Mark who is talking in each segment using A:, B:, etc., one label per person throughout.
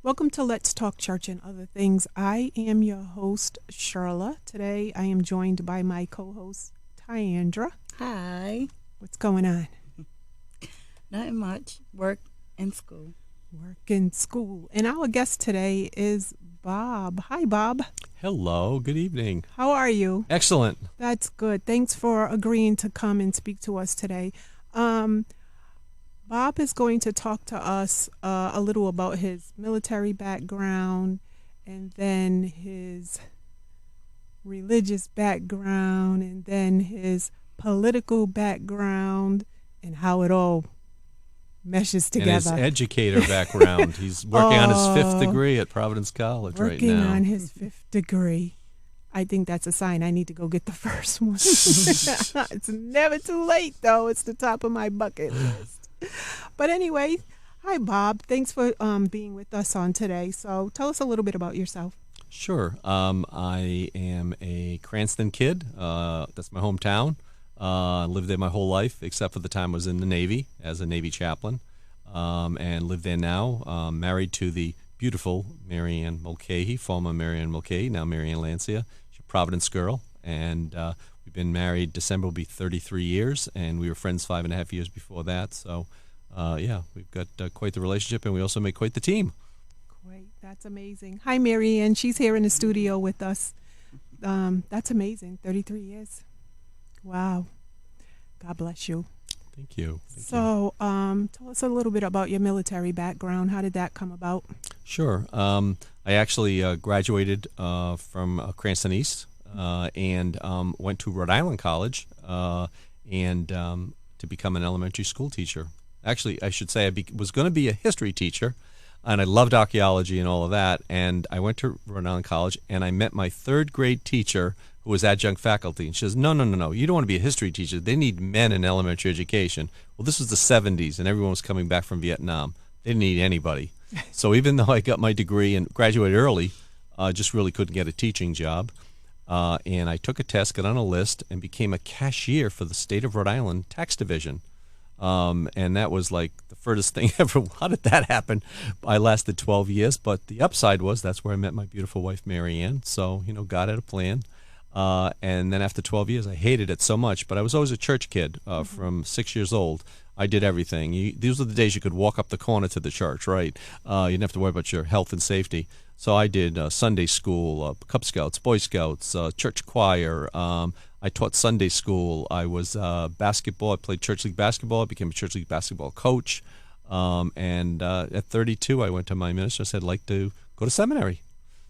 A: Welcome to Let's Talk Church and Other Things. I am your host, Sherla. Today I am joined by my co-host, Tyandra.
B: Hi.
A: What's going on?
B: Nothing much. Work and school.
A: Work and school. And our guest today is Bob. Hi, Bob.
C: Hello, good evening.
A: How are you?
C: Excellent.
A: That's good. Thanks for agreeing to come and speak to us today. Bob is going to talk to us a little about his military background and then his religious background and then his political background and how it all meshes together.
C: And his educator background. He's working on his fifth degree at Providence College right now.
A: Working on his fifth degree. I think that's a sign I need to go get the first one. It's never too late, though. It's the top of my bucket list. But anyway, hi, Bob. Thanks for being with us on today. So tell us a little bit about yourself.
C: Sure. I am a Cranston kid. That's my hometown. Lived there my whole life, except for the time I was in the Navy as a Navy chaplain, and live there now. Married to the beautiful Marianne Mulcahy, former Marianne Mulcahy, now Marianne Lancia. She's a Providence girl, and we've been married. December will be 33 years, and we were friends 5.5 years before that. So, we've got quite the relationship, and we also make quite the team.
A: Great. That's amazing. Hi, Marianne. She's here in the studio with us. That's amazing. 33 years. Wow. God bless you.
C: Thank you.
A: So, tell us a little bit about your military background. How did that come about?
C: Sure. I actually graduated from Cranston East and went to Rhode Island College and to become an elementary school teacher. Actually, I should say I was going to be a history teacher, and I loved archaeology and all of that. And I went to Rhode Island College, and I met my third grade teacher who was adjunct faculty. And she says, no, you don't want to be a history teacher. They need men in elementary education. Well, this was the 70s, and everyone was coming back from Vietnam. They didn't need anybody. So even though I got my degree and graduated early, I just really couldn't get a teaching job. And I took a test, got on a list, and became a cashier for the state of Rhode Island tax division. And that was like the furthest thing ever. How did that happen? I lasted 12 years, but the upside was that's where I met my beautiful wife, Marianne. So, God had a plan. And then after 12 years, I hated it so much, but I was always a church kid from 6 years old. I did everything. These were the days you could walk up the corner to the church, right? You didn't have to worry about your health and safety. So I did Sunday school, Cub Scouts, Boy Scouts, church choir. I taught Sunday school. I was basketball. I played church league basketball. I became a church league basketball coach. And at 32, I went to my minister and said, I'd like to go to seminary.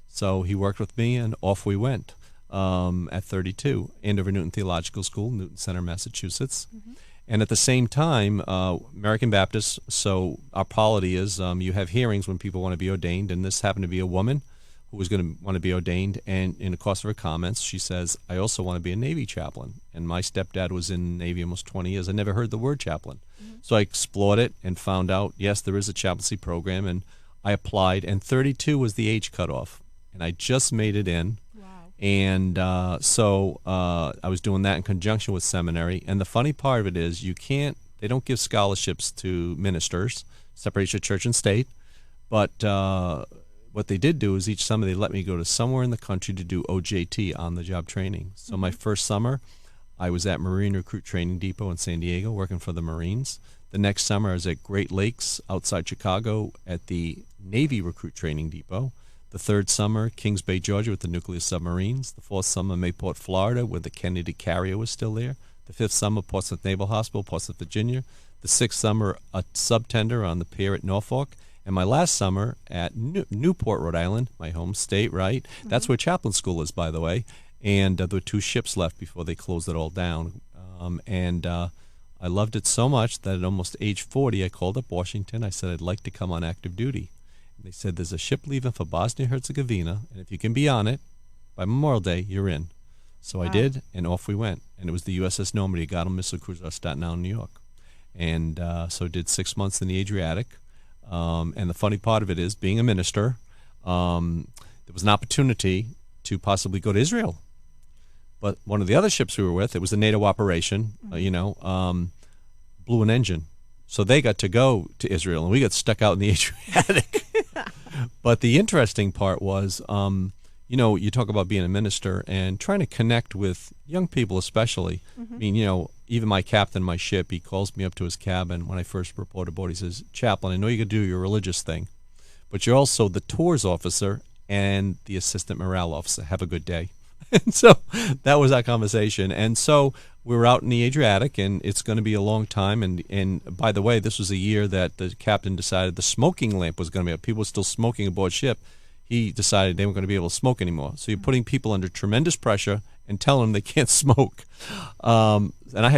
C: So he worked with me, and off we went. At 32, Andover Newton Theological School, Newton Center, Massachusetts. Mm-hmm. And at the same time, American Baptist, so our polity is you have hearings when people want to be ordained, and this happened to be a woman who was going to want to be ordained, and in the course of her comments, she says, I also want to be a Navy chaplain. And my stepdad was in the Navy almost 20 years. I never heard the word chaplain. Mm-hmm. So I explored it and found out, yes, there is a chaplaincy program, and I applied, and 32 was the age cutoff, and I just made it in. And so I was doing that in conjunction with seminary. And the funny part of it is they don't give scholarships to ministers, separation of church and state. But what they did do is each summer they let me go to somewhere in the country to do OJT, on-the-job training. So my first summer, I was at Marine Recruit Training Depot in San Diego working for the Marines. The next summer I was at Great Lakes outside Chicago at the Navy Recruit Training Depot. The third summer, Kings Bay, Georgia, with the nuclear submarines. The fourth summer, Mayport, Florida, where the Kennedy carrier was still there. The fifth summer, Portsmouth Naval Hospital, Portsmouth, Virginia. The sixth summer, a subtender on the pier at Norfolk. And my last summer at Newport, Rhode Island, my home state, right? Mm-hmm. That's where chaplain school is, by the way. And there were 2 ships left before they closed it all down. I loved it so much that at almost age 40, I called up Washington. I said, I'd like to come on active duty. They said, there's a ship leaving for Bosnia-Herzegovina, and if you can be on it, by Memorial Day, you're in. So wow. I did, and off we went. And it was the USS Normandy, Gotham Missile Cruiser, Staten Island, New York. And so did 6 months in the Adriatic. And the funny part of it is, being a minister, there was an opportunity to possibly go to Israel. But one of the other ships we were with, it was a NATO operation, blew an engine. So they got to go to Israel, and we got stuck out in the Adriatic. But the interesting part was, you talk about being a minister and trying to connect with young people, especially. I mean, even my captain, my ship, he calls me up to his cabin when I first report aboard. He says, "Chaplain, I know you could do your religious thing, but you're also the tours officer and the assistant morale officer. Have a good day." And so that was our conversation. And so we were out in the Adriatic, and it's going to be a long time. And by the way, this was a year that the captain decided the smoking lamp was going to be up. People were still smoking aboard ship. He decided they weren't going to be able to smoke anymore. So you're putting people under tremendous pressure and telling them they can't smoke. And I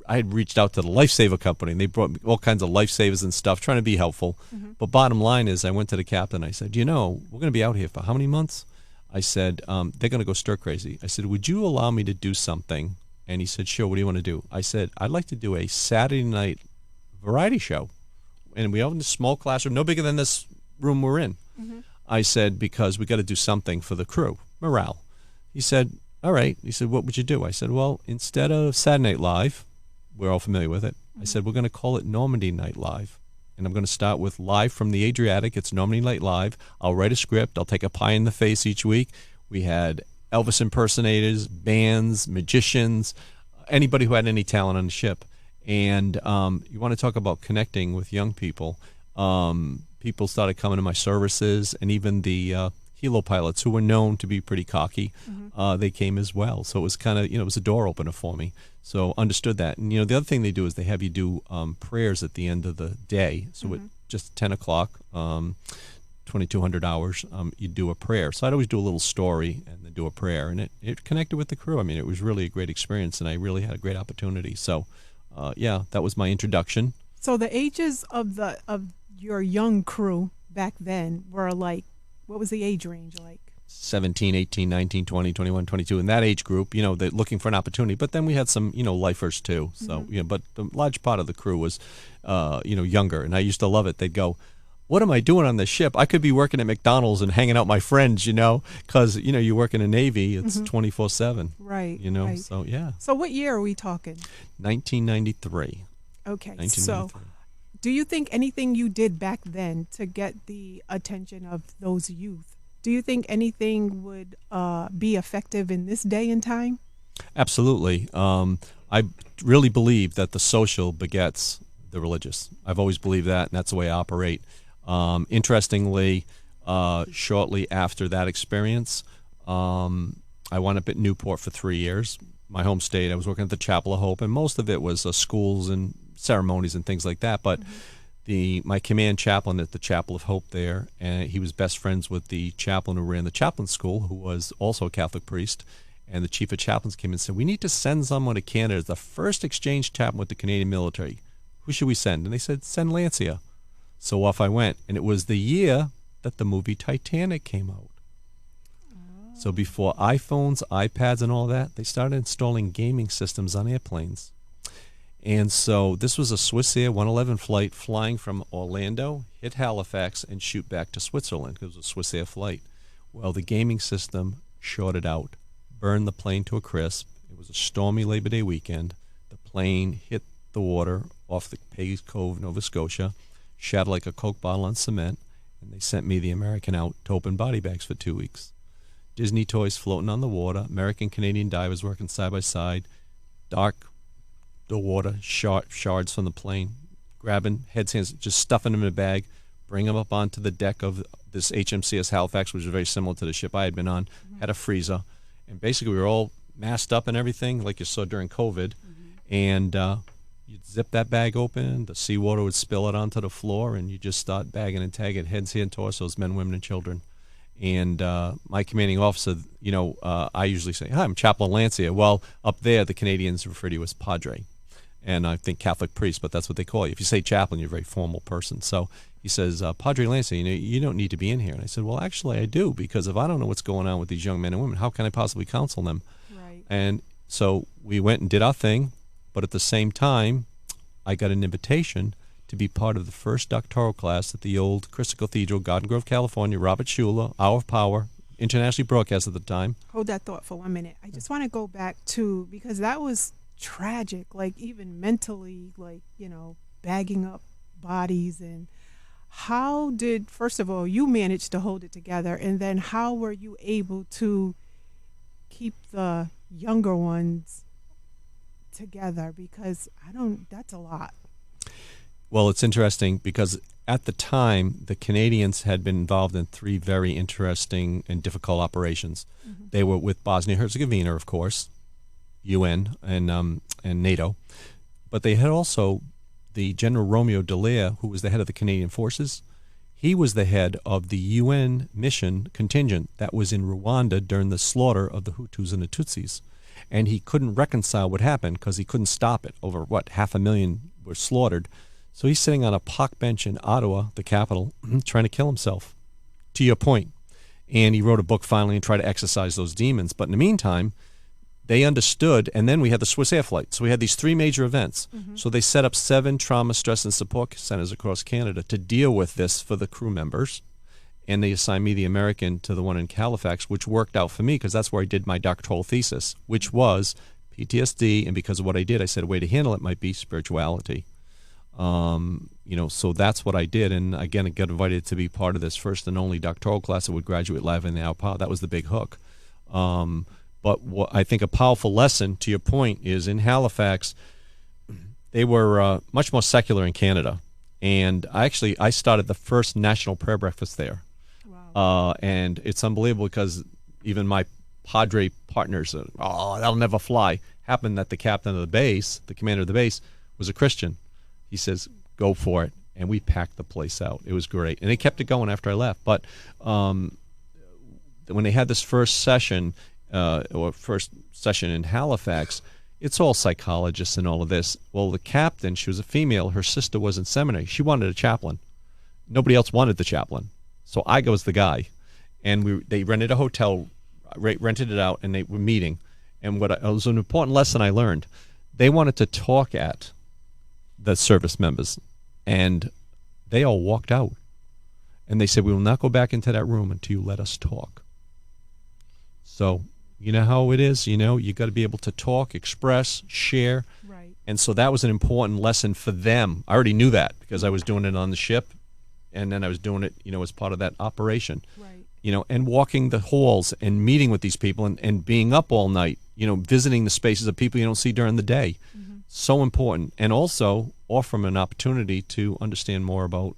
C: had reached out to the Lifesaver Company, and they brought me all kinds of lifesavers and stuff, trying to be helpful. But bottom line is, I went to the captain. I said, we're going to be out here for how many months? I said, they're going to go stir crazy. I said, would you allow me to do something? And he said, sure, what do you want to do? I said, I'd like to do a Saturday night variety show. And we opened a small classroom, no bigger than this room we're in. I said, because we got to do something for the crew, morale. He said, all right. He said, what would you do? I said, well, instead of Saturday Night Live, we're all familiar with it, I said, we're going to call it Normandy Night Live. And I'm going to start with Live from the Adriatic. It's Normandy Night Live. I'll write a script. I'll take a pie in the face each week. We had Elvis impersonators, bands, magicians, anybody who had any talent on the ship. And you want to talk about connecting with young people. People started coming to my services, and even the helo pilots, who were known to be pretty cocky, they came as well. So it was kind of, it was a door opener for me. So understood that. And, the other thing they do is they have you do prayers at the end of the day. So at just 10 o'clock, 2,200 hours, you do a prayer. So I'd always do a little story and then do a prayer. And it connected with the crew. I mean, it was really a great experience, and I really had a great opportunity. So, that was my introduction.
A: So the ages of your young crew back then were like, what was the age range like?
C: 17, 18, 19, 20, 21, 22, in that age group, they're looking for an opportunity. But then we had some, lifers too. So, but the large part of the crew was, younger. And I used to love it. They'd go, what am I doing on this ship? I could be working at McDonald's and hanging out with my friends, because, you work in a Navy, it's 24/7.
A: Right.
C: Right. So, yeah.
A: So what year are we talking?
C: 1993.
A: Okay.
C: 1993.
A: So do you think anything you did back then to get the attention of those youth, do you think anything would be effective in this day and time?
C: Absolutely. I really believe that the social begets the religious. I've always believed that, and that's the way I operate. Interestingly, shortly after that experience, I wound up at Newport for 3 years, my home state. I was working at the Chapel of Hope, and most of it was schools and ceremonies and things like that. But my command chaplain at the Chapel of Hope there, and he was best friends with the chaplain who ran the chaplain school, who was also a Catholic priest. And the chief of chaplains came and said, we need to send someone to Canada as the first exchange chaplain with the Canadian military. Who should we send? And they said, send Lancia. So off I went. And it was the year that the movie Titanic came out. So before iPhones, iPads, and all that, they started installing gaming systems on airplanes. And so this was a Swiss Air 111 flight flying from Orlando, hit Halifax, and shoot back to Switzerland, because it was a Swiss Air flight. Well, the gaming system shorted out, burned the plane to a crisp. It was a stormy Labor Day weekend. The plane hit the water off the Peggy's Cove, Nova Scotia, shattered like a Coke bottle on cement, and they sent me, the American, out to open body bags for 2 weeks. Disney toys floating on the water, American-Canadian divers working side by side, dark the water, shards from the plane, grabbing heads, hands, just stuffing them in a bag, bring them up onto the deck of this HMCS Halifax, which was very similar to the ship I had been on, had a freezer. And basically we were all masked up and everything, like you saw during COVID. And you'd zip that bag open, the seawater would spill it onto the floor, and you just start bagging and tagging heads, hands, torsos, men, women, and children. And my commanding officer, I usually say, hi, I'm Chaplain Lancia. Well, up there, the Canadians refer to you as Padre. And I think Catholic priest, but that's what they call you. If you say chaplain, you're a very formal person. So he says, Padre Lancia, you don't need to be in here. And I said, well, actually, I do, because if I don't know what's going on with these young men and women, how can I possibly counsel them?
A: Right.
C: And so we went and did our thing, but at the same time, I got an invitation to be part of the first doctoral class at the old Crystal Cathedral, Garden Grove, California. Robert Schuller, Hour of Power, internationally broadcast at the time.
A: Hold that thought for 1 minute. I just want to go back to, because that was tragic, like even mentally, like, bagging up bodies. And how did, first of all, you manage to hold it together, and then how were you able to keep the younger ones together? Because I don't, that's a lot.
C: Well, it's interesting because at the time, the Canadians had been involved in three very interesting and difficult operations.
A: Mm-hmm.
C: They were with Bosnia-Herzegovina, of course, UN and NATO, but they had also the General Romeo Dallaire, who was the head of the Canadian forces. He was the head of the UN mission contingent that was in Rwanda during the slaughter of the Hutus and the Tutsis. And he couldn't reconcile what happened because he couldn't stop it. Over, 500,000 were slaughtered. So he's sitting on a park bench in Ottawa, the capital, trying to kill himself, to your point. And he wrote a book finally and tried to exorcise those demons. But in the meantime, they understood, and then we had the Swiss Air Flight. So we had these three major events.
A: Mm-hmm.
C: So they set up 7 trauma, stress, and support centers across Canada to deal with this for the crew members. And they assigned me, the American, to the one in Halifax, which worked out for me because that's where I did my doctoral thesis, which was PTSD. And because of what I did, I said a way to handle it might be spirituality. So that's what I did. And again, I got invited to be part of this first and only doctoral class that would graduate live in the hour. That was the big hook. But what I think a powerful lesson, to your point, is in Halifax, they were much more secular in Canada. And I started the first national prayer breakfast there.
A: Wow.
C: And it's unbelievable because even my Padre partners, that'll never fly, happened that the captain of the base, the commander of the base, was a Christian. He says, go for it. And we packed the place out. It was great. And they kept it going after I left. But when they had this first session in Halifax, it's all psychologists and all of this. Well, the captain, she was a female. Her sister was in seminary. She wanted a chaplain. Nobody else wanted the chaplain. So I was the guy. And they rented a hotel, rented it out, and they were meeting. And it was an important lesson I learned. They wanted to talk at the service members, and they all walked out. And they said, we will not go back into that room until you let us talk. So you know how it is, you got to be able to talk, express, share.
A: Right.
C: And so that was an important lesson for them. I already knew that because I was doing it on the ship, and then I was doing it, as part of that operation.
A: Right.
C: And walking the halls and meeting with these people and being up all night, visiting the spaces of people you don't see during the day.
A: Mm-hmm.
C: So important. And also offer them an opportunity to understand more about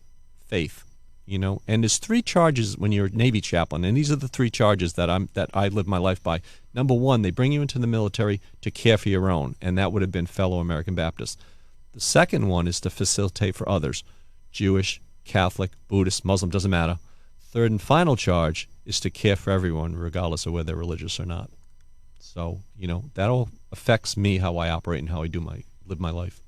C: faith. And there's 3 charges when you're a Navy chaplain, and these are the 3 charges that I live my life by. Number 1, they bring you into the military to care for your own, and that would have been fellow American Baptists. The second one is to facilitate for others, Jewish, Catholic, Buddhist, Muslim, doesn't matter. Third and final charge is to care for everyone, regardless of whether they're religious or not. So, that all affects me, how I operate and how I live my life.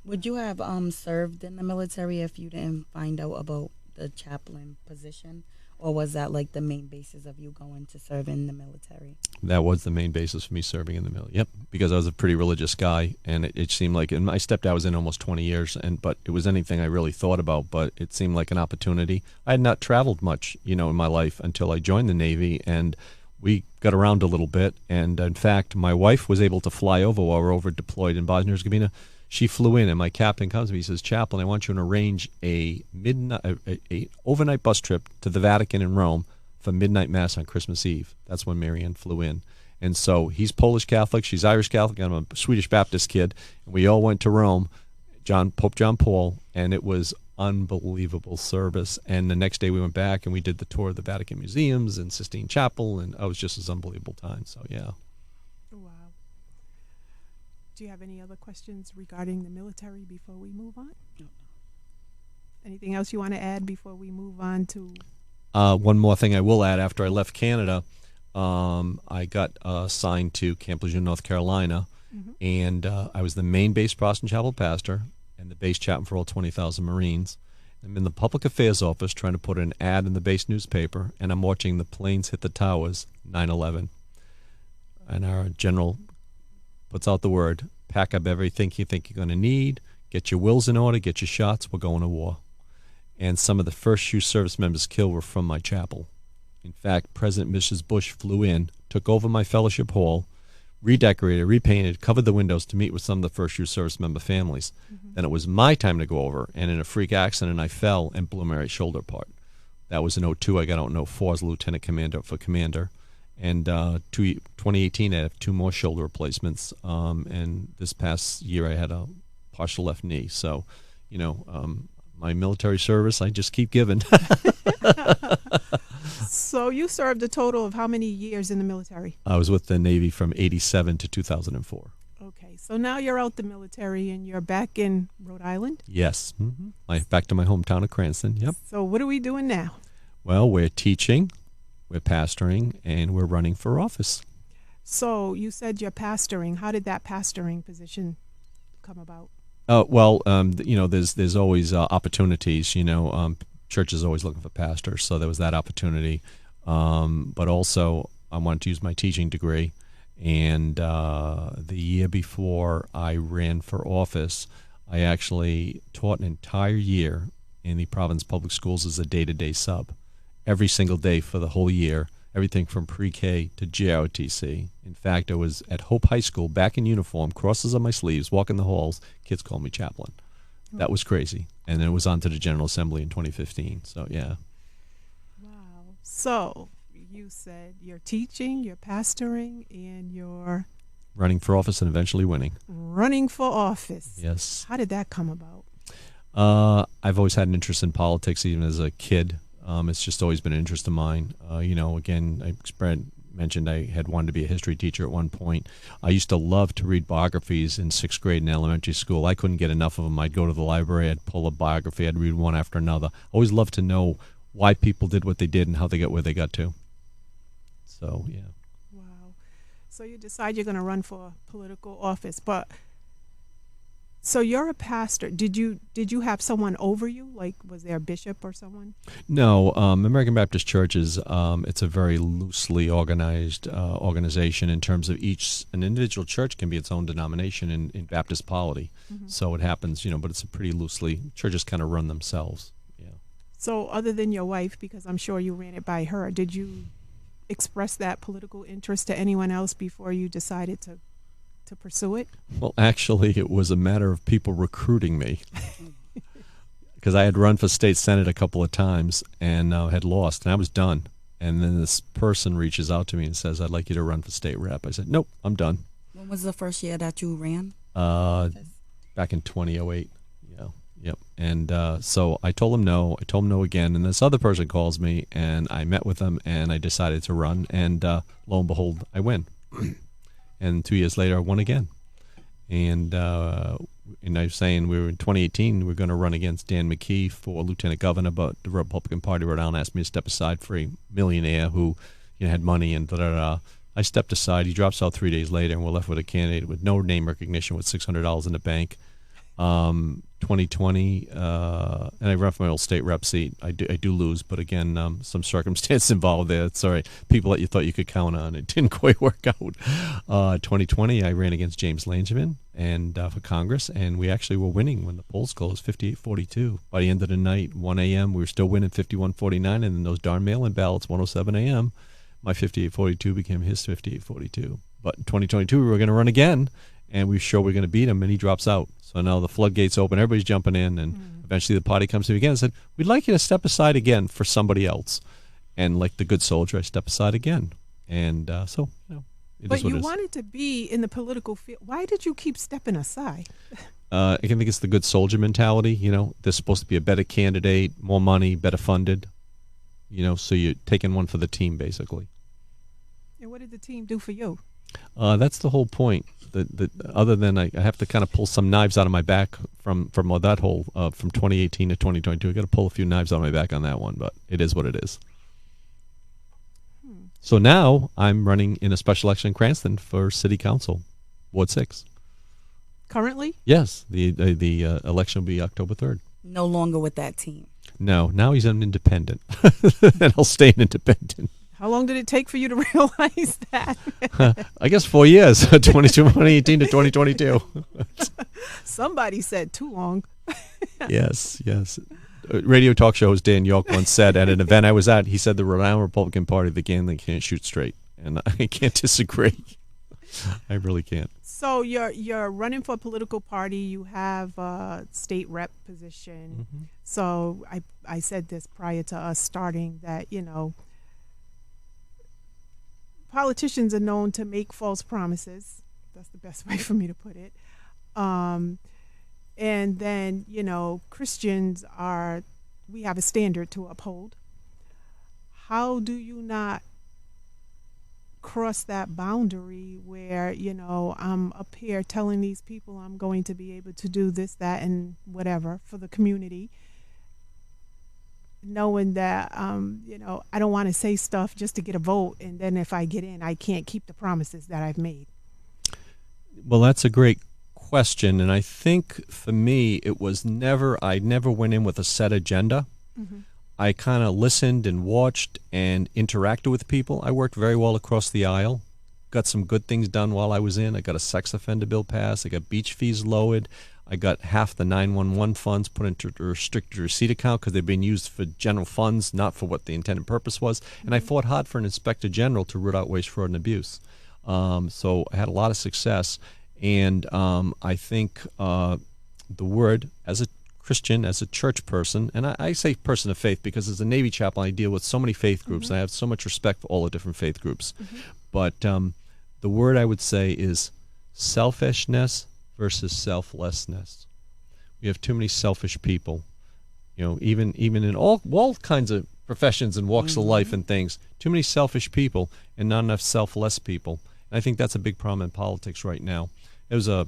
B: Would you have served in the military if you didn't find out about the chaplain position, or was that like the main basis of you going to serve in the military?
C: That was the main basis for me serving in the military. Yep, because I was a pretty religious guy, and it seemed like, and my stepdad was in almost 20 years, but it was anything I really thought about, but it seemed like an opportunity. I had not traveled much, in my life until I joined the Navy, and we got around a little bit, and in fact, my wife was able to fly over while we were over deployed in Bosnia-Herzegovina. She flew in, and my captain comes to me. He says, Chaplain, I want you to arrange a overnight bus trip to the Vatican in Rome for midnight mass on Christmas Eve. That's when Marianne flew in. And so he's Polish Catholic, she's Irish Catholic, I'm a Swedish Baptist kid. And we all went to Rome, Pope John Paul, and it was unbelievable service. And the next day we went back and we did the tour of the Vatican museums and Sistine Chapel, and it was just an unbelievable time. So, yeah.
A: Wow. Do you have any other questions regarding the military before we move on?
B: No.
A: Anything else you want to add before we move on to?
C: One more thing I will add. After I left Canada, I got assigned to Camp Lejeune, North Carolina, and I was the main base Protestant chapel pastor and the base chaplain for all 20,000 Marines. I'm in the public affairs office trying to put an ad in the base newspaper, and I'm watching the planes hit the towers, 9/11. And our general puts out the word, pack up everything you think you're going to need, get your wills in order, get your shots, we're going to war. And some of the first few service members killed were from my chapel. In fact, President and Mrs. Bush flew in, took over my fellowship hall, redecorated, repainted, covered the windows to meet with some of the first year service member families. Then it was my time to go over, and in a freak accident, I fell and blew my right shoulder apart. That was in '02. I got out in '04 as a lieutenant commander. And 2018, I had 2 more shoulder replacements. And this past year, I had a partial left knee. So, my military service, I just keep giving.
A: So you served a total of how many years in the military?
C: I was with the Navy from '87 to 2004.
A: Okay, so now you're out the military and you're back in Rhode Island?
C: Yes. Back to my hometown of Cranston. Yep.
A: So what are we doing now?
C: Well, we're teaching, we're pastoring, and we're running for office.
A: So you said you're pastoring. How did that pastoring position come about?
C: There's always opportunities. Church is always looking for pastors, so there was that opportunity. But also, I wanted to use my teaching degree. And the year before I ran for office, I actually taught an entire year in the Providence Public Schools as a day-to-day sub. Every single day for the whole year, everything from pre-K to JROTC. In fact, I was at Hope High School, back in uniform, crosses on my sleeves, walking the halls. Kids called me chaplain. That was crazy. And then it was on to the General Assembly in 2015. So, yeah.
A: Wow. So you said you're teaching, you're pastoring, and you're
C: running for office and eventually winning.
A: Running for office.
C: Yes.
A: How did that come about?
C: I've always had an interest in politics, even as a kid. It's just always been an interest of mine. Again, I mentioned I had wanted to be a history teacher at one point. I used to love to read biographies in 6th grade in elementary school. I couldn't get enough of them. I'd go to the library, I'd pull a biography, I'd read one after another. Always loved to know why people did what they did and how they got where they got to. So, yeah.
A: Wow. So you decide you're going to run for political office, but so you're a pastor. Did you have someone over you? Like, was there a bishop or someone?
C: No. American Baptist Church is it's a very loosely organized organization in terms of an individual church can be its own denomination in Baptist polity. So it happens, but it's a pretty loosely, churches kind of run themselves. Yeah.
A: So other than your wife, because I'm sure you ran it by her, did you express that political interest to anyone else before you decided to pursue it?
C: Well, actually, it was a matter of people recruiting me because I had run for state senate a couple of times and had lost, and I was done. And then this person reaches out to me and says, "I'd like you to run for state rep." I said, "Nope, I'm done."
B: When was the first year that you ran?
C: Back in 2008. Yeah, yep. And so I told him no. I told him no again. And this other person calls me, and I met with him, and I decided to run. And lo and behold, I win. And 2 years later, I won again. And I was saying we were in 2018, we were going to run against Dan McKee for lieutenant governor, but the Republican Party of Rhode Island asked me to step aside for a millionaire who had money and da-da-da. I stepped aside. He drops out 3 days later, and we're left with a candidate with no name recognition with $600 in the bank. 2020, and I run for my old state rep seat. I do lose, but again, some circumstance involved there. It's all right. People that you thought you could count on, it didn't quite work out. 2020, I ran against James Langevin and for Congress, and we actually were winning when the polls closed, 58-42. By the end of the night, 1 a.m., we were still winning 51-49, and then those darn mail-in ballots, 1:07 a.m., my 58-42 became his 58-42. But in 2022, we were going to run again, and we were sure we were going to beat him, and he drops out. So now the floodgates open, everybody's jumping in, and eventually the party comes to me again and said, "We'd like you to step aside again for somebody else." And like the good soldier, I step aside again. And it is what
A: But you
C: it is.
A: wanted to be in the political field. Why did you keep stepping aside?
C: I can think it's the good soldier mentality. There's supposed to be a better candidate, more money, better funded. So you're taking one for the team, basically.
A: And what did the team do for you?
C: That's the whole point. Other than I have to kind of pull some knives out of my back from that whole from 2018 to 2022. I got to pull a few knives out of my back on that one, but it is what it is. So now I'm running in a special election in Cranston for City Council, Ward 6.
A: Currently?
C: Yes, the election will be October 3rd.
B: No longer with that team.
C: No, now he's an independent, and I'll stay an independent.
A: How long did it take for you to realize that?
C: I guess 4 years, 2018 to 2022.
A: Somebody said too long.
C: Yes. Radio talk show host Dan York once said at an event I was at, he said the Rhode Island Republican Party, the game they can't shoot straight. And I can't disagree. I really can't.
A: So you're running for a political party. You have a state rep position.
C: Hmm.
A: So I said this prior to us starting that politicians are known to make false promises. That's the best way for me to put it. Um, and then Christians are we have a standard to uphold. How do you not cross that boundary where I'm up here telling these people I'm going to be able to do this, that, and whatever for the community, knowing that I don't want to say stuff just to get a vote, and then if I get in I can't keep the promises that I've made.
C: Well, that's a great question, and I think for me I never went in with a set agenda.
A: Mm-hmm.
C: I kind of listened and watched and interacted with people. I worked very well across the aisle. Got some good things done while I was in. I got a sex offender bill passed. I got beach fees lowered. I got half the 911 funds put into a restricted receipt account because they've been used for general funds, not for what the intended purpose was. And I fought hard for an inspector general to root out waste, fraud, and abuse. So I had a lot of success. And I think the word, as a Christian, as a church person, and I say person of faith because as a Navy chaplain I deal with so many faith groups, and I have so much respect for all the different faith groups. But the word I would say is selfishness versus selflessness. We have too many selfish people, even in all kinds of professions and walks of life and things. Too many selfish people and not enough selfless people. And I think that's a big problem in politics right now. It was a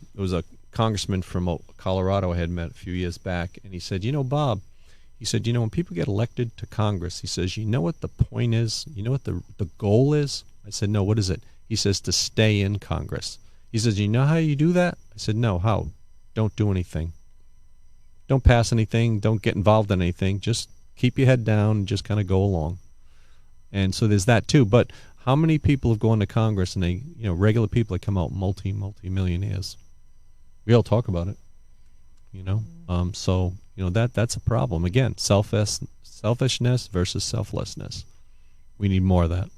C: congressman from Colorado I had met a few years back, and he said, Bob, he said, when people get elected to Congress, he says, you know what the point is? You know what the goal is? I said, no, what is it? He says, to stay in Congress. He says, you know how you do that? I said, no, how? Don't do anything. Don't pass anything. Don't get involved in anything. Just keep your head down and just kind of go along. And so there's that too. But how many people have gone to Congress and they, regular people that come out multi-millionaires? We all talk about it, So that's a problem. Again, selfishness versus selflessness. We need more of that.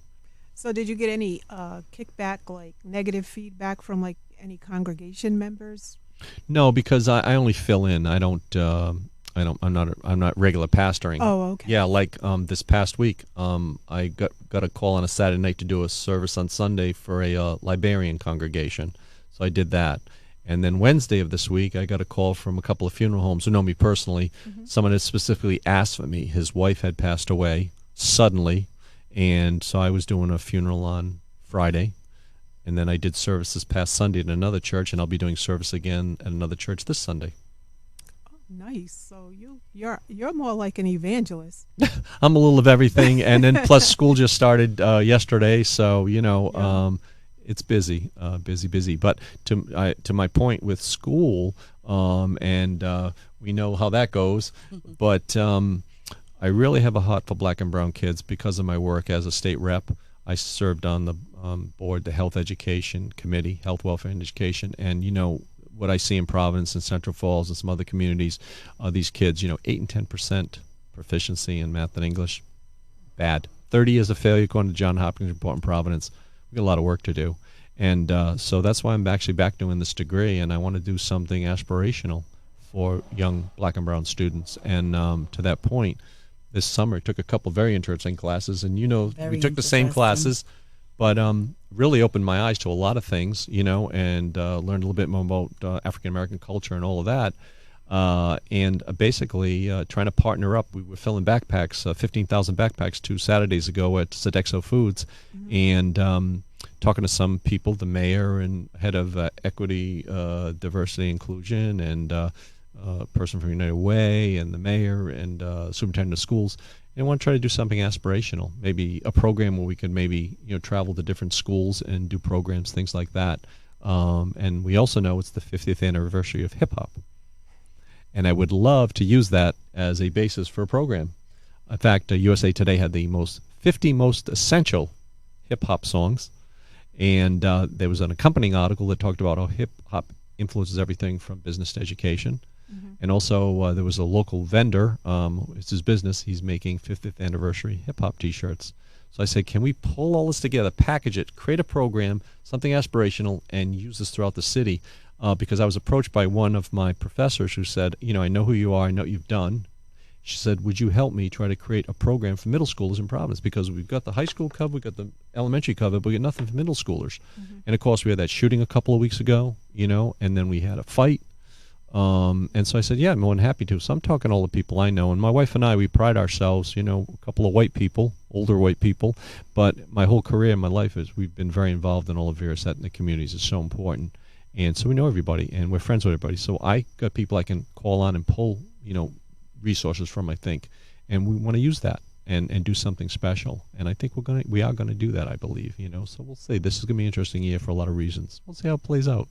A: So did you get any kickback, like negative feedback from like any congregation members?
C: No, because I only fill in. I'm not regular pastoring.
A: Oh, okay.
C: Yeah, like this past week, I got a call on a Saturday night to do a service on Sunday for a Liberian congregation, so I did that. And then Wednesday of this week, I got a call from a couple of funeral homes who know me personally. Someone had specifically asked for me. His wife had passed away suddenly, and so I was doing a funeral on Friday. And then I did service this past Sunday at another church, and I'll be doing service again at another church this Sunday.
A: Oh, nice. So you're more like an evangelist.
C: I'm a little of everything, and then plus school just started yesterday, so it's busy, busy. But to my point with school, and we know how that goes. But I really have a heart for black and brown kids because of my work as a state rep. I served on the board, the Health Education Committee, Health, Welfare, and Education, and what I see in Providence and Central Falls and some other communities, these kids, 8 and 10% proficiency in math and English, bad. 30 years of failure according to John Hopkins report in Providence. We got a lot of work to do. And so that's why I'm actually back doing this degree, and I want to do something aspirational for young black and brown students. And to that point, this summer I took a couple very interesting classes, and we took the same classes, but really opened my eyes to a lot of things, and learned a little bit more about African American culture and all of that. And basically trying to partner up. We were filling backpacks, 15,000 backpacks 2 Saturdays ago at Sodexo Foods, and talking to some people, the mayor and head of equity, diversity, inclusion, and person from United Way, and the mayor and superintendent of schools. And I want to try to do something aspirational, maybe a program where we could maybe travel to different schools and do programs, things like that. And we also know it's the 50th anniversary of hip hop. And I would love to use that as a basis for a program. In fact, USA Today had the 50 most essential hip-hop songs. And there was an accompanying article that talked about how hip-hop influences everything from business to education. And also, there was a local vendor. It's his business. He's making 50th anniversary hip hop T-shirts. So I said, can we pull all this together, package it, create a program, something aspirational, and use this throughout the city? Because I was approached by one of my professors who said, I know who you are, I know what you've done. She said, would you help me try to create a program for middle schoolers in Providence? Because we've got the high school covered, we've got the elementary covered, but we got nothing for middle schoolers. And of course, we had that shooting a couple of weeks ago, and then we had a fight. And so I said, yeah, I'm more than happy to. So I'm talking to all the people I know. And my wife and I, we pride ourselves, a couple of white people, older white people. But my whole career in my life is we've been very involved in all of various ethnic communities. It's so important. And so we know everybody, and we're friends with everybody. So I got people I can call on and pull, resources from, I think. And we want to use that and do something special. And I think we are going to do that, I believe, So we'll see. This is going to be an interesting year for a lot of reasons. We'll see how it plays out.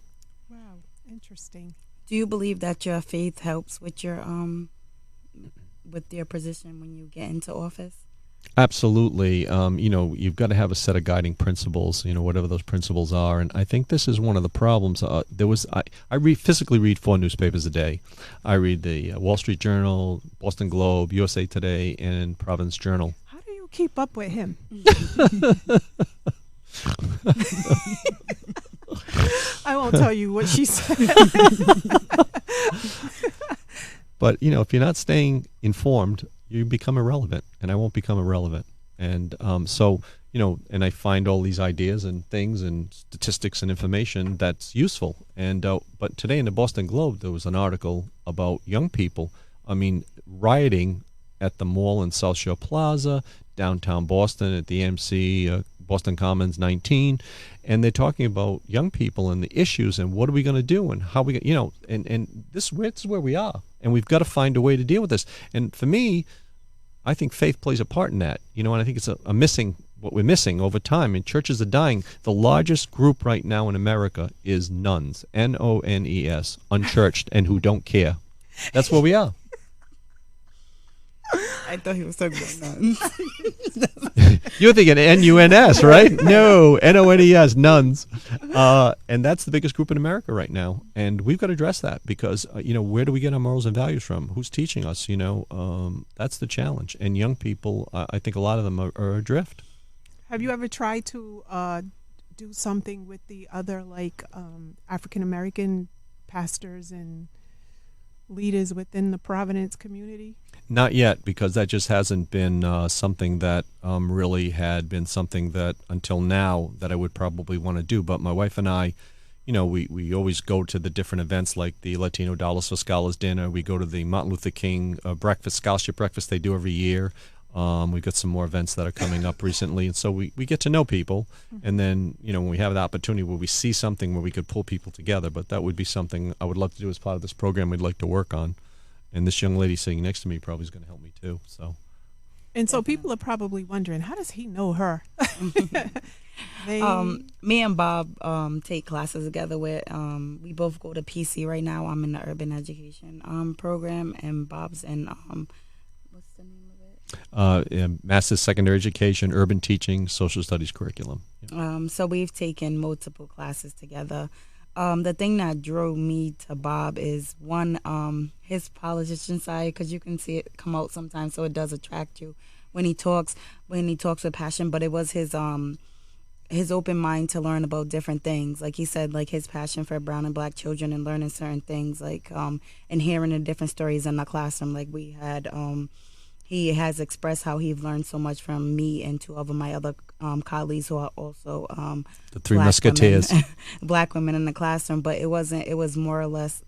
A: Wow, interesting.
B: Do you believe that your faith helps with your position when you get into office?
C: Absolutely. You've got to have a set of guiding principles, whatever those principles are. And I think this is one of the problems. I physically read 4 newspapers a day. I read the Wall Street Journal, Boston Globe, USA Today, and Providence Journal.
A: How do you keep up with him? I won't tell you what she said.
C: But, if you're not staying informed, you become irrelevant, and I won't become irrelevant. And and I find all these ideas and things and statistics and information that's useful. And but today in the Boston Globe, there was an article about young people, rioting at the mall in South Shore Plaza, downtown Boston at the AMC, Boston Commons 19, and they're talking about young people and the issues and what are we going to do and how we, and this is where we are, and we've got to find a way to deal with this. And for me, I think faith plays a part in that, and I think it's what we're missing over time, and churches are dying. The largest group right now in America is nuns, Nones, unchurched, and who don't care. That's where we are.
B: I thought he was talking about nuns.
C: You're thinking Nuns, right? No, Nones, nuns. And that's the biggest group in America right now. And we've got to address that because, where do we get our morals and values from? Who's teaching us? That's the challenge. And young people, I think a lot of them are adrift.
A: Have you ever tried to do something with the other, African-American pastors and leaders within the Providence community?
C: Not yet, because that just hasn't been something that really had been something that until now that I would probably want to do. But my wife and I, we always go to the different events like the Latino Dollars for Scholars Dinner. We go to the Martin Luther King breakfast, scholarship breakfast they do every year. We've got some more events that are coming up recently. And so we get to know people. And then, when we have the opportunity where we see something where we could pull people together, but that would be something I would love to do as part of this program we'd like to work on. And this young lady sitting next to me probably is going to help me too.
A: And so people are probably wondering, how does he know her?
B: Me and Bob take classes together with. We both go to PC right now. I'm in the urban education program, and Bob's in what's the name of it?
C: Master's Secondary Education, Urban Teaching, Social Studies Curriculum. Yeah.
B: So we've taken multiple classes together. The thing that drew me to Bob is one, his politician side, because you can see it come out sometimes, so it does attract you when he talks with passion. But it was his open mind to learn about different things. Like he said, like his passion for brown and black children and learning certain things, like and hearing the different stories in the classroom. Like we had, he has expressed how he's learned so much from me and 2 of my other colleagues who are also
C: the 3 Musketeers,
B: black women in the classroom. But it was more or less,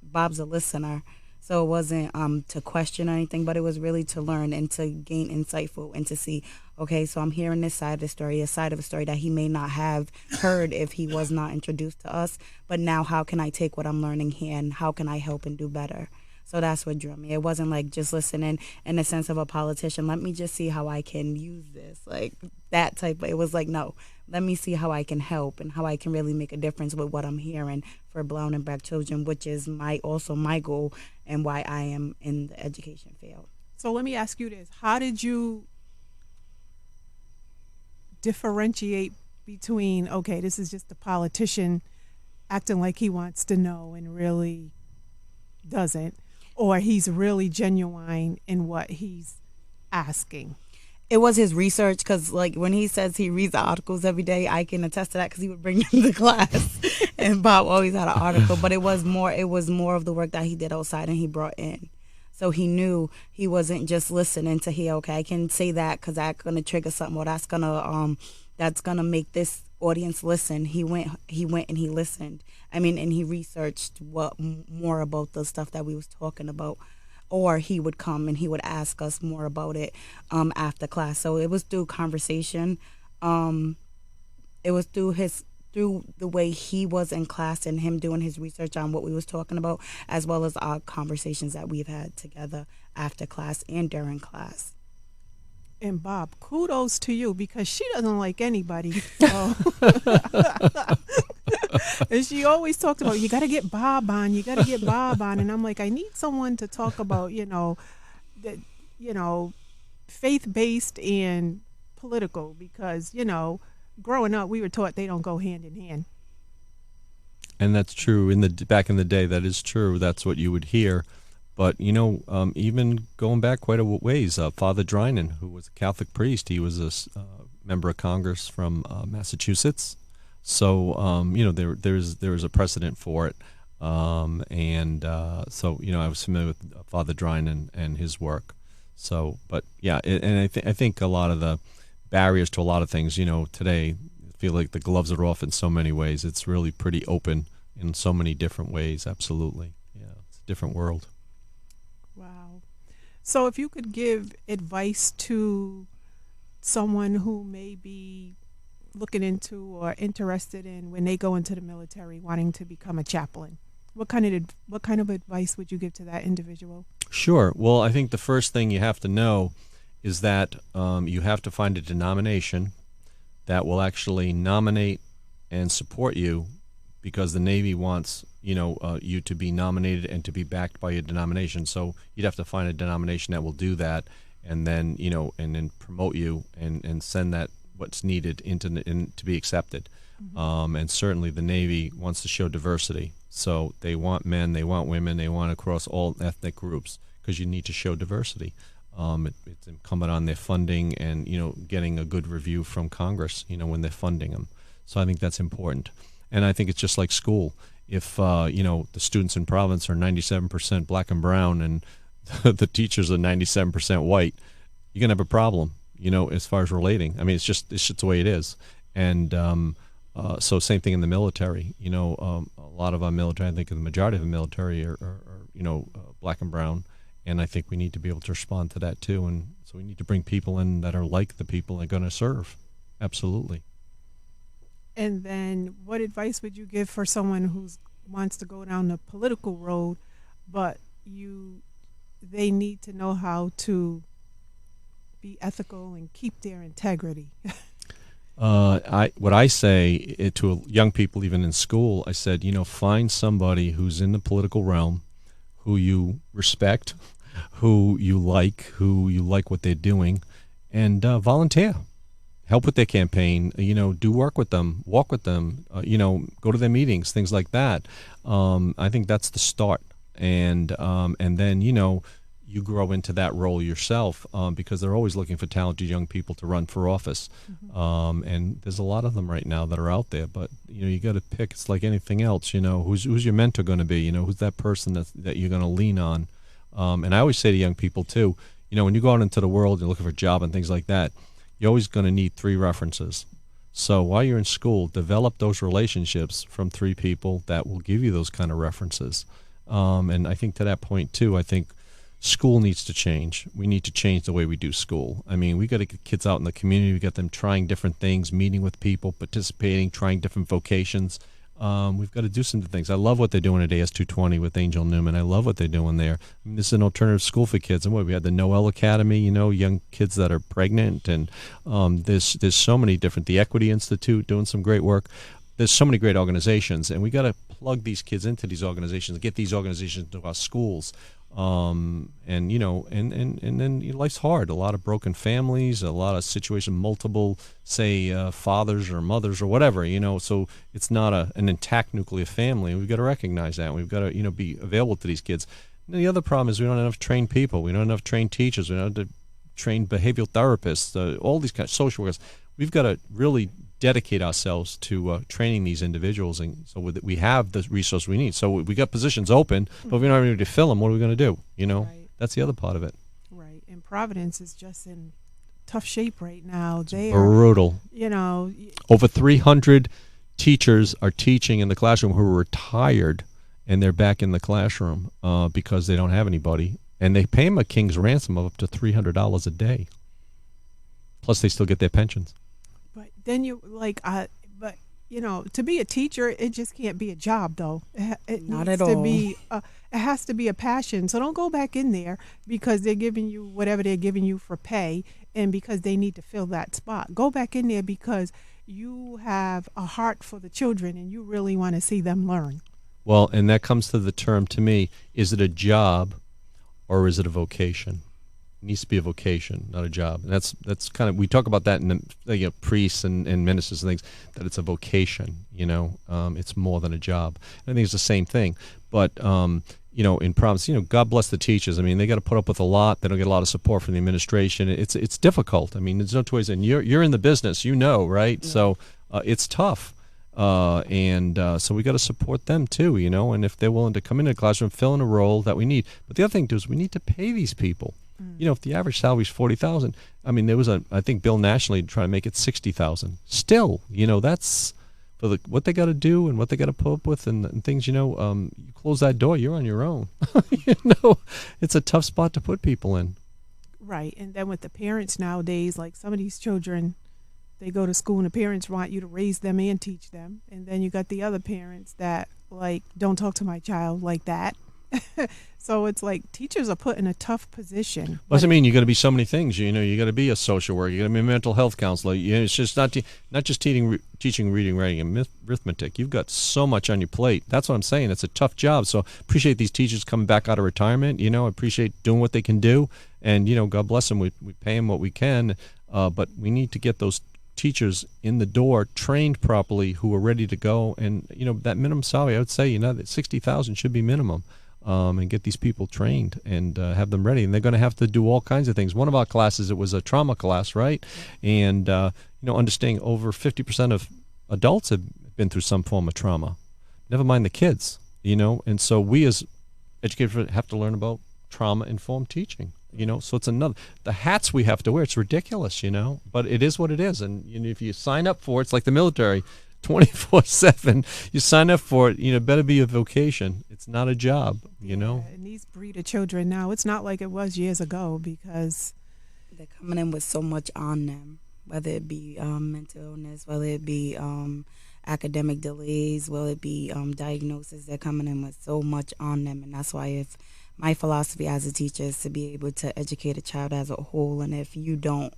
B: Bob's a listener, so it wasn't to question anything, but it was really to learn and to gain insightful and to see, okay, so I'm hearing this side of the story, a side of a story that he may not have heard if he was not introduced to us. But now how can I take what I'm learning here and how can I help and do better? So that's what drew me. It wasn't like just listening in the sense of a politician. Let me just see how I can use this, like that type. It was like, no, let me see how I can help and how I can really make a difference with what I'm hearing for brown and black children, which is also my goal and why I am in the education field.
A: So let me ask you this. How did you differentiate between, okay, this is just a politician acting like he wants to know and really doesn't, or he's really genuine in what he's asking.
B: It was his research, because like when he says he reads the articles every day, I can attest to that because he would bring them to class, and Bob always had an article. But it was more of the work that he did outside and he brought in. So he knew he wasn't just listening to hear, okay, I can say that because that's gonna trigger something, or that's gonna make this audience listen. He went and he listened. I mean, and he researched more about the stuff that we was talking about. Or he would come and he would ask us more about it after class. So it was through conversation. It was through the way he was in class and him doing his research on what we was talking about, as well as our conversations that we've had together after class and during class.
A: And Bob, kudos to you, because she doesn't like anybody. So. And she always talked about, you got to get Bob on, you got to get Bob on. And I'm like, I need someone to talk about, that, faith-based and political, because, growing up, we were taught they don't go hand in hand.
C: And that's true. Back in the day, that is true. That's what you would hear. But, even going back quite a ways, Father Drinan, who was a Catholic priest, he was a member of Congress from Massachusetts. So, there's a precedent for it. So, I was familiar with Father Drinan and his work. So, but, yeah, I think a lot of the barriers to a lot of things, today, I feel like the gloves are off in so many ways. It's really pretty open in so many different ways. Absolutely. Yeah, it's a different world.
A: Wow. So if you could give advice to someone who may be looking into or interested in, when they go into the military, wanting to become a chaplain, what kind of advice would you give to that individual?
C: Sure. Well, I think the first thing you have to know is that you have to find a denomination that will actually nominate and support you, because the Navy wants you to be nominated and to be backed by a denomination. So you'd have to find a denomination that will do that, and then and then promote you and send that what's needed to be accepted. Mm-hmm. And certainly the Navy wants to show diversity. So they want men, they want women, they want across all ethnic groups, because you need to show diversity. It's incumbent on their funding and getting a good review from Congress when they're funding them. So I think that's important. And I think it's just like school. If the students in Providence are 97% black and brown and the teachers are 97% white, you're gonna have a problem. As far as relating. I mean, it's just the way it is. And so same thing in the military. A lot of our military, I think the majority of the military are black and brown. And I think we need to be able to respond to that too. And so we need to bring people in that are like the people they're going to serve. Absolutely.
A: And then what advice would you give for someone who wants to go down the political road, but they need to know how to be ethical and keep their integrity?
C: What I say to young people, even in school, I said, find somebody who's in the political realm, who you respect, who you like what they're doing, and volunteer. Help with their campaign, do work with them, walk with them, go to their meetings, things like that. I think that's the start. And then, you grow into that role yourself, because they're always looking for talented young people to run for office. Mm-hmm. And there's a lot of them right now that are out there, but you got to pick. It's like anything else, who's your mentor going to be? Who's that person that you're going to lean on? And I always say to young people too, when you go out into the world, you're looking for a job and things like that, you're always going to need 3 references. So while you're in school, develop those relationships from 3 people that will give you those kind of references. And I think to that point too, I think school needs to change. We need to change the way we do school. I mean, we got to get kids out in the community. We got them trying different things, meeting with people, participating, trying different vocations. We've got to do some things. I love what they're doing at AS220 with Angel Newman. I love what they're doing there. I mean, this is an alternative school for kids. And we had the Noel Academy, young kids that are pregnant. And there's so many different, the Equity Institute doing some great work. There's so many great organizations. And we got to plug these kids into these organizations, get these organizations into our schools. And and then life's hard. A lot of broken families, a lot of situations, multiple, say, fathers or mothers or whatever. So it's not an intact nuclear family. We've got to recognize that. We've got to be available to these kids. And the other problem is we don't have enough trained people. We don't have enough trained teachers. We don't have trained behavioral therapists. All these kinds of social workers. We've got to really dedicate ourselves to training these individuals, and so that we have the resource we need. So we got positions open, but if we don't have anybody to fill them, what are we going to do?
A: Right.
C: That's the other part of it.
A: Right. And Providence is just in tough shape right now. They
C: Brutal.
A: are,
C: Over 300 teachers are teaching in the classroom who are retired, and they're back in the classroom because they don't have anybody, and they pay them a king's ransom of up to $300 a day. Plus, they still get their pensions.
A: But then to be a teacher, it just can't be a job, though. It
B: Not
A: needs
B: at
A: to
B: all.
A: be, it has to be a passion. So don't go back in there because they're giving you whatever they're giving you for pay, and because they need to fill that spot. Go back in there because you have a heart for the children and you really want to see them learn.
C: Well, and that comes to the term, to me, is it a job or is it a vocation? It needs to be a vocation, not a job. And that's kind of, we talk about that in the priests and ministers and things, that it's a vocation, it's more than a job. And I think it's the same thing. But, in Providence, God bless the teachers. I mean, they got to put up with a lot. They don't get a lot of support from the administration. It's difficult. I mean, there's no two ways in. You're in the business, right? Yeah. So it's tough. So we got to support them too, and if they're willing to come into the classroom, fill in a role that we need. But the other thing too is we need to pay these people. If the average salary is $40,000, I mean, there was I think bill nationally to try to make it $60,000. Still, that's for what they got to do and what they got to put up with and things. You close that door, you're on your own. It's a tough spot to put people in.
A: Right, and then with the parents nowadays, like some of these children, they go to school and the parents want you to raise them and teach them. And then you got the other parents that don't talk to my child like that. So it's like teachers are put in a tough position.
C: Well, I mean, you got to be so many things. You got to be a social worker. You got to be a mental health counselor. It's just not just teaching reading, writing, and arithmetic. You've got so much on your plate. That's what I'm saying. It's a tough job. So appreciate these teachers coming back out of retirement. Appreciate doing what they can do. And God bless them. We pay them what we can. But we need to get those teachers in the door, trained properly, who are ready to go. And that minimum salary, I would say, that $60,000 should be minimum. And get these people trained and have them ready. And they're going to have to do all kinds of things. One of our classes, it was a trauma class, right? And, understanding over 50% of adults have been through some form of trauma. Never mind the kids, And so we as educators have to learn about trauma-informed teaching, So it's the hats we have to wear. It's ridiculous, But it is what it is. And if you sign up for it, it's like the military. 24/7, you sign up for it, better be a vocation. It's not a job,
A: And these breed of children now, it's not like it was years ago because
B: they're coming in with so much on them, whether it be mental illness, whether it be academic delays, whether it be diagnosis. They're coming in with so much on them, and that's why my philosophy as a teacher is to be able to educate a child as a whole. And if you don't,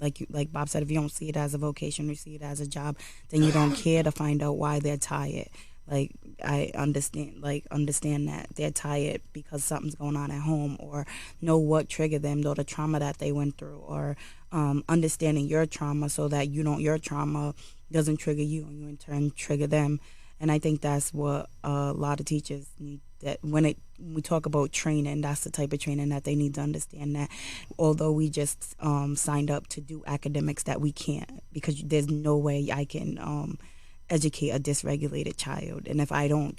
B: like Bob said, if you don't see it as a vocation, you see it as a job, then you don't care to find out why they're tired. Like, I understand that they're tired because something's going on at home, or know what triggered them, or the trauma that they went through, or understanding your trauma so that your trauma doesn't trigger you and you in turn trigger them. And I think that's what a lot of teachers need. That when we talk about training, that's the type of training that they need to understand, that although we just signed up to do academics, that we can't, because there's no way I can educate a dysregulated child. And if I don't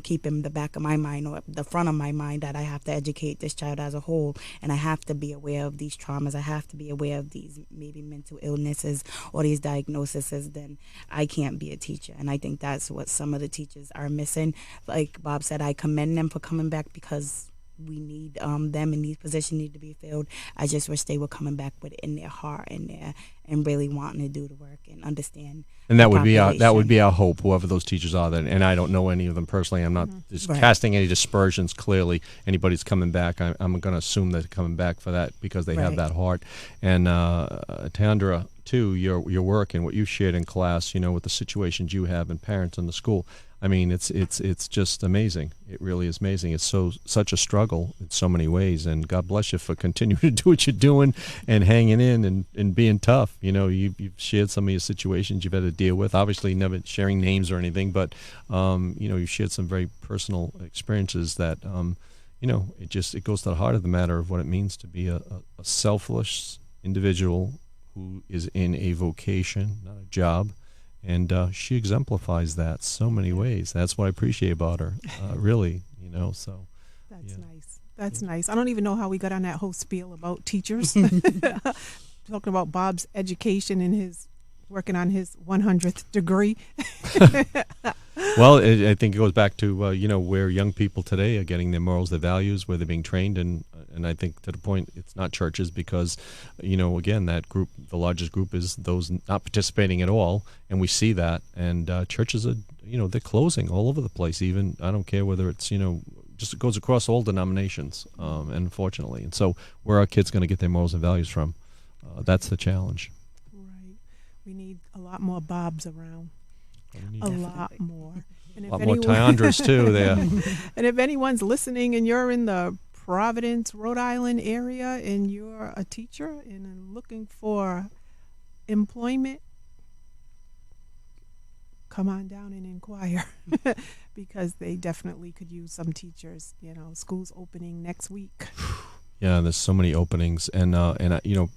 B: keep in the back of my mind or the front of my mind that I have to educate this child as a whole, and I have to be aware of these traumas, I have to be aware of these maybe mental illnesses or these diagnoses, then I can't be a teacher. And I think that's what some of the teachers are missing. Like Bob said, I commend them for coming back because we need them in these positions need to be filled. I just wish they were coming back with it in their heart and really wanting to do the work and understand.
C: And that would be our hope, whoever those teachers are. And I don't know any of them personally. I'm not just casting any dispersions. Clearly, anybody's coming back, I'm going to assume they're coming back for that because they have that heart. And Tandra, too, your work and what you shared in class, with the situations you have and parents in the school. I mean, it's just amazing. It really is amazing. It's such a struggle in so many ways, and God bless you for continuing to do what you're doing and hanging in and being tough. You've shared some of your situations you've had to deal with. Obviously, never sharing names or anything, but you shared some very personal experiences that it goes to the heart of the matter of what it means to be a selfless individual who is in a vocation, not a job. And she exemplifies that so many ways. That's what I appreciate about her, really, so.
A: That's nice. That's nice. I don't even know how we got on that whole spiel about teachers. Talking about Bob's education and his working on his 100th degree.
C: Well, I think it goes back to, where young people today are getting their morals, their values, where they're being trained. And I think to the point, it's not churches because, again, that group, the largest group is those not participating at all. And we see that. And churches are, they're closing all over the place. Even, I don't care whether it's, just it goes across all denominations, unfortunately. And so where are kids going to get their morals and values from? That's the challenge.
A: Right. We need a lot more Bobs around. A lot more. And
C: a lot more Tyandras, too, there.
A: And if anyone's listening and you're in the Providence, Rhode Island area and you're a teacher and are looking for employment, come on down and inquire because they definitely could use some teachers. School's opening next week.
C: Yeah, there's so many openings, and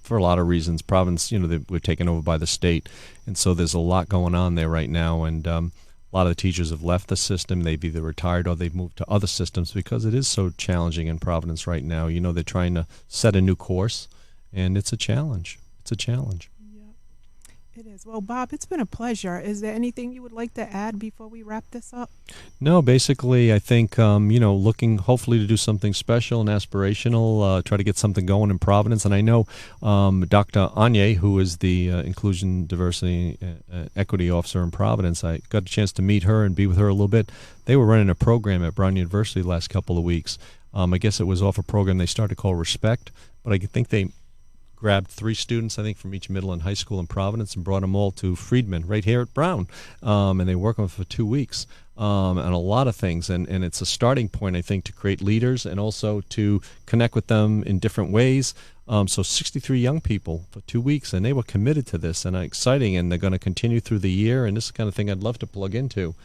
C: for a lot of reasons, Providence, we're taken over by the state, and so there's a lot going on there right now, and a lot of the teachers have left the system. They've either retired or they've moved to other systems because it is so challenging in Providence right now. They're trying to set a new course, and it's a challenge. It's a challenge.
A: It is. Well, Bob, it's been a pleasure. Is there anything you would like to add before we wrap this up?
C: No, basically, I think, looking hopefully to do something special and aspirational, try to get something going in Providence. And I know Dr. Anye, who is the Inclusion, Diversity, Equity Officer in Providence, I got a chance to meet her and be with her a little bit. They were running a program at Brown University the last couple of weeks. I guess it was off a program they started called Respect, but I think they grabbed 3 students, I think, from each middle and high school in Providence and brought them all to Friedman right here at Brown. And they work on it for 2 weeks on a lot of things. And it's a starting point, I think, to create leaders and also to connect with them in different ways. So 63 young people for 2 weeks, and they were committed to this and exciting, and they're going to continue through the year. And this is the kind of thing I'd love to plug into.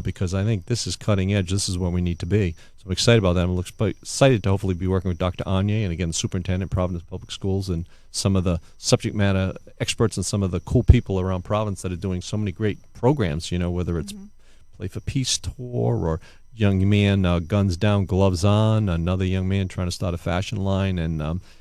C: Because I think this is cutting edge. This is where we need to be. So I'm excited about that. I'm excited to hopefully be working with Dr. Anye and, again, the superintendent, Providence Public Schools, and some of the subject matter experts and some of the cool people around Providence that are doing so many great programs, whether it's Play for Peace Tour or young man, Guns Down, Gloves On, another young man trying to start a fashion line and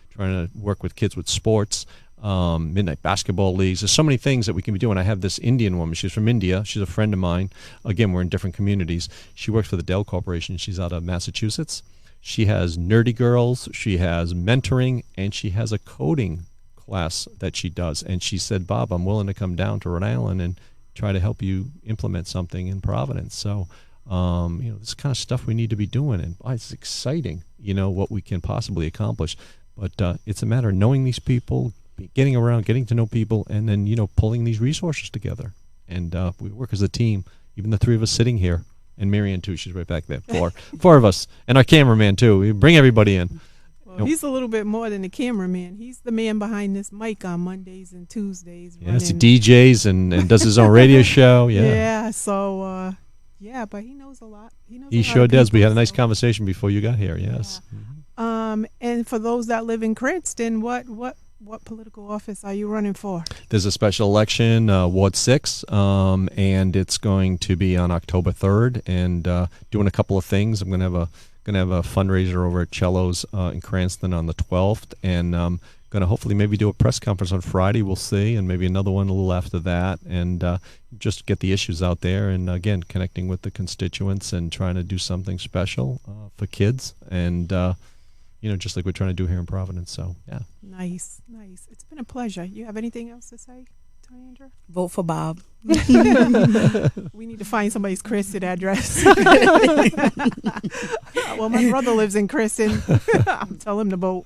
C: trying to work with kids with sports. Midnight basketball leagues. There's so many things that we can be doing. I have this Indian woman. She's from India. She's a friend of mine. Again, we're in different communities. She works for the Dell Corporation. She's out of Massachusetts. She has nerdy girls. She has mentoring, and she has a coding class that she does. And she said, Bob, I'm willing to come down to Rhode Island and try to help you implement something in Providence. So, this kind of stuff we need to be doing. And it's exciting, what we can possibly accomplish. But it's a matter of knowing these people, getting around, getting to know people, and then, pulling these resources together. And we work as a team, even the 3 of us sitting here, and Marianne, too. She's right back there. 4 of us. And our cameraman, too. We bring everybody in.
A: Well, he's a little bit more than the cameraman. He's the man behind this mic on Mondays and Tuesdays.
C: Yeah, he DJs and does his own radio show. Yeah.
A: Yeah, so, but he knows a lot.
C: He sure does. We had a nice conversation before you got here, yes.
A: Yeah. And for those that live in Cranston, what political office are you running for? There's
C: a special election, Ward 6, and it's going to be on October 3rd, and doing a couple of things. I'm going to have a fundraiser over at Cello's in Cranston on the 12th, and going to hopefully maybe do a press conference on Friday. We'll see, and maybe another one a little after that, and just get the issues out there, and again, connecting with the constituents and trying to do something special for kids, and just like we're trying to do here in Providence. So, yeah.
A: Nice. It's been a pleasure. You have anything else to say, Tyandra?
B: Vote for Bob.
A: We need to find somebody's Creston address. Well, my brother lives in Creston. I'll tell him to vote.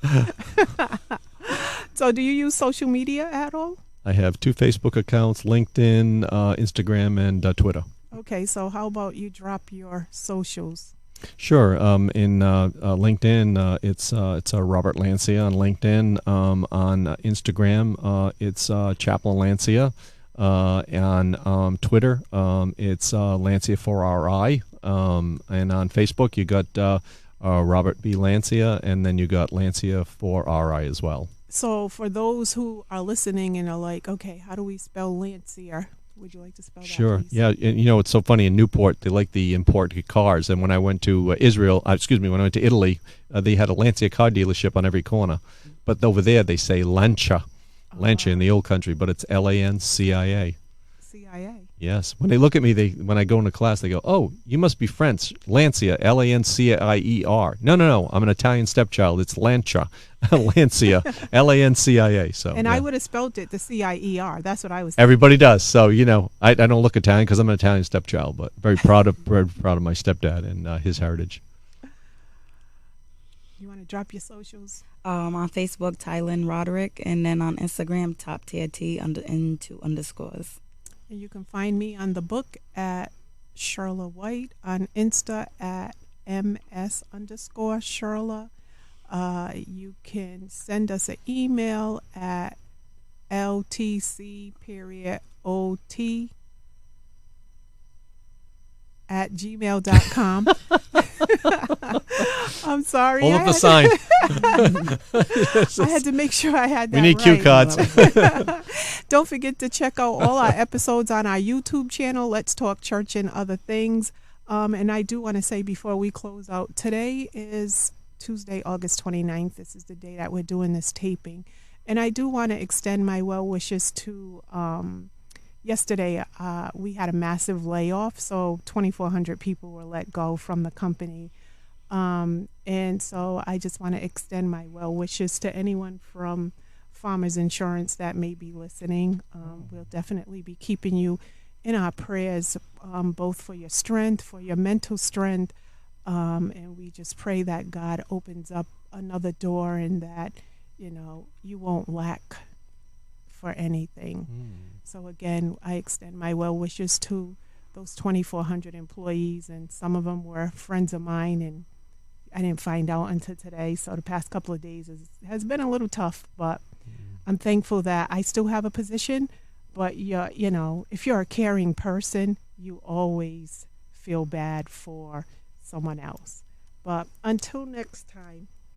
A: So do you use social media at all?
C: I have 2 Facebook accounts, LinkedIn, Instagram, and Twitter.
A: Okay, so how about you drop your socials?
C: Sure. In LinkedIn, it's Robert Lancia on LinkedIn. On Instagram, it's Chaplain Lancia. On Twitter, it's Lancia4RI. And on Facebook, you got Robert B. Lancia, and then you got Lancia4RI as well.
A: So for those who are listening and are like, okay, how do we spell Lancia? Would you like to spell that,
C: Sure.
A: please?
C: Yeah. And, it's so funny in Newport, they like the import cars. And when I went to when I went to Italy, they had a Lancia car dealership on every corner. But over there, they say Lancia. Lancia in the old country, but it's Lancia.
A: CIA.
C: Yes. When they look at me, when I go into class, they go, "Oh, you must be French, Lancia, Lancier." No. I'm an Italian stepchild. It's Lancia, Lancia, Lancia. So.
A: And
C: yeah.
A: I would have spelled it the CIER. That's what I was.
C: Everybody does. So I don't look Italian because I'm an Italian stepchild, but very proud of my stepdad and his heritage.
A: You want to drop your socials?
B: On Facebook, Tylen Roderick, and then on Instagram, Top Tier T in 2 underscores.
A: And you can find me on the book at Sherla White, on Insta at ms_Sherla. You can send us an email at ltc.ot@gmail.com. I'm sorry.
C: Hold up the sign.
A: I had to make sure I had that
C: We need
A: right.
C: cue cards.
A: Don't forget to check out all our episodes on our YouTube channel, Let's Talk Church and Other Things. And I do want to say before we close out, today is Tuesday, August 29th. This is the day that we're doing this taping. And I do want to extend my well wishes to yesterday. We had a massive layoff, so 2,400 people were let go from the company. And so I just want to extend my well wishes to anyone from Farmers Insurance that may be listening. We'll definitely be keeping you in our prayers, both for your strength, for your mental strength. And we just pray that God opens up another door and that, you won't lack for anything. So again, I extend my well wishes to those 2,400 employees, and some of them were friends of mine, and I didn't find out until today. So the past couple of days has been a little tough, but I'm thankful that I still have a position. But if you're a caring person, you always feel bad for someone else. But until next time,